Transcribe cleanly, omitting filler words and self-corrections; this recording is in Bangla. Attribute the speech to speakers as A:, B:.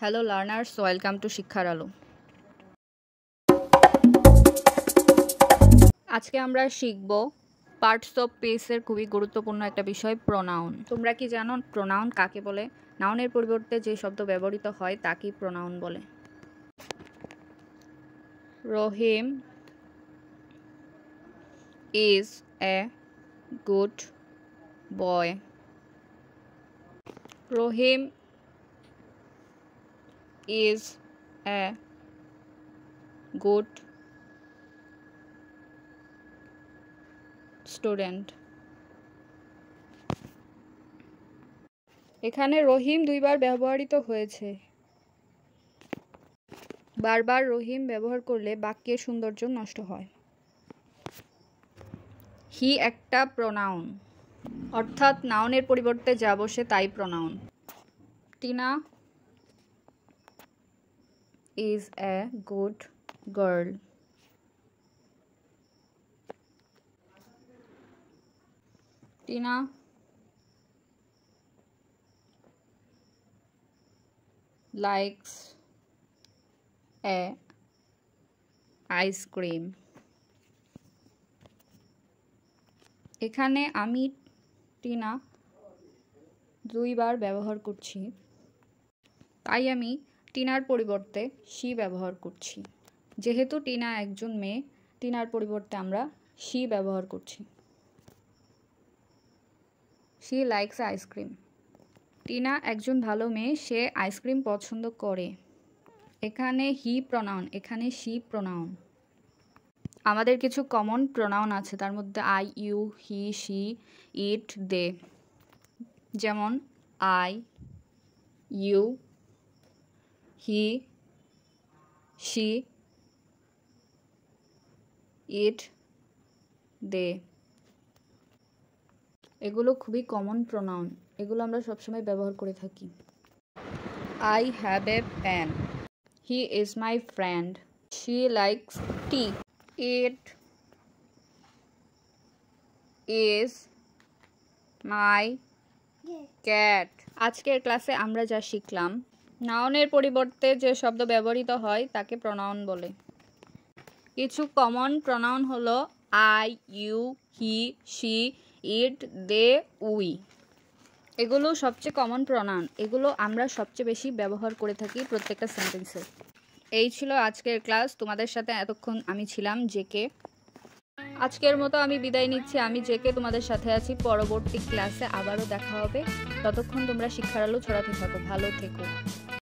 A: Hello learners, welcome to শিক্ষার আলো। আজকে আমরা শিখব পার্টস অফ স্পিচের খুবই গুরুত্বপূর্ণ একটা বিষয় প্রোনাউন। তোমরা কি জানো প্রোনাউন কাকে বলে? নাউনের পরিবর্তে যে শব্দ ব্যবহৃত হয় তাকেই প্রোনাউন বলে। রহিম is a good boy. Rohim is a good student. এখানে রহিম দুইবার ব্যবহৃত হয়েছে। বারবার রহিম ব্যবহার করলে বাক্যের সৌন্দর্য নষ্ট হয়। হি একটা প্রোনাউন, অর্থাৎ নাউনের পরিবর্তে যা বসে তাই pronoun. Tina is a good girl. Tina likes a ice cream. এখানে আমি টিনা দুইবার ব্যবহার করছি, তাই আমি টিনার পরিবর্তে শি ব্যবহার করছি। যেহেতু টিনা একজন মেয়ে, টিনার পরিবর্তে আমরা শি ব্যবহার করছি। She likes ice cream. টিনা একজন ভালো মেয়ে, সে আইসক্রিম পছন্দ করে। এখানে হি প্রোনাউন, এখানে শি প্রোনাউন। আমাদের কিছু কমন প্রোনাউন আছে, তার মধ্যে I, you, he, she, it, দে। যেমন I, you, he, she, it, দে। এগুলো খুবই কমন প্রোনাউন, এগুলো আমরা সবসময় ব্যবহার করে থাকি। I have a pen. He is my friend. She likes tea. It is my cat. আজকের ক্লাসে আমরা যা শিখলাম, নাউনের পরিবর্তে যে শব্দ ব্যবহৃত হয় তাকে প্রোনাউন বলে। কিছু কমন প্রোনাউন হলো I, you, he, she, it, they, we. এগুলো সবচেয়ে কমন প্রোনাউন, এগুলো আমরা সবচেয়ে বেশি ব্যবহার করে থাকি প্রত্যেকটা সেন্টেন্সে। এই ছিল আজকের ক্লাস। তোমাদের সাথে এতক্ষণ আমি ছিলাম জেকে। আজকের মতো আমি বিদায় নিচ্ছি। আমি জেকে তোমাদের সাথে আছি। পরবর্তী ক্লাসে আবারও দেখা হবে। ততক্ষণ তোমরা শিক্ষার আলো ছড়াতে থাকো। ভালো থেকো।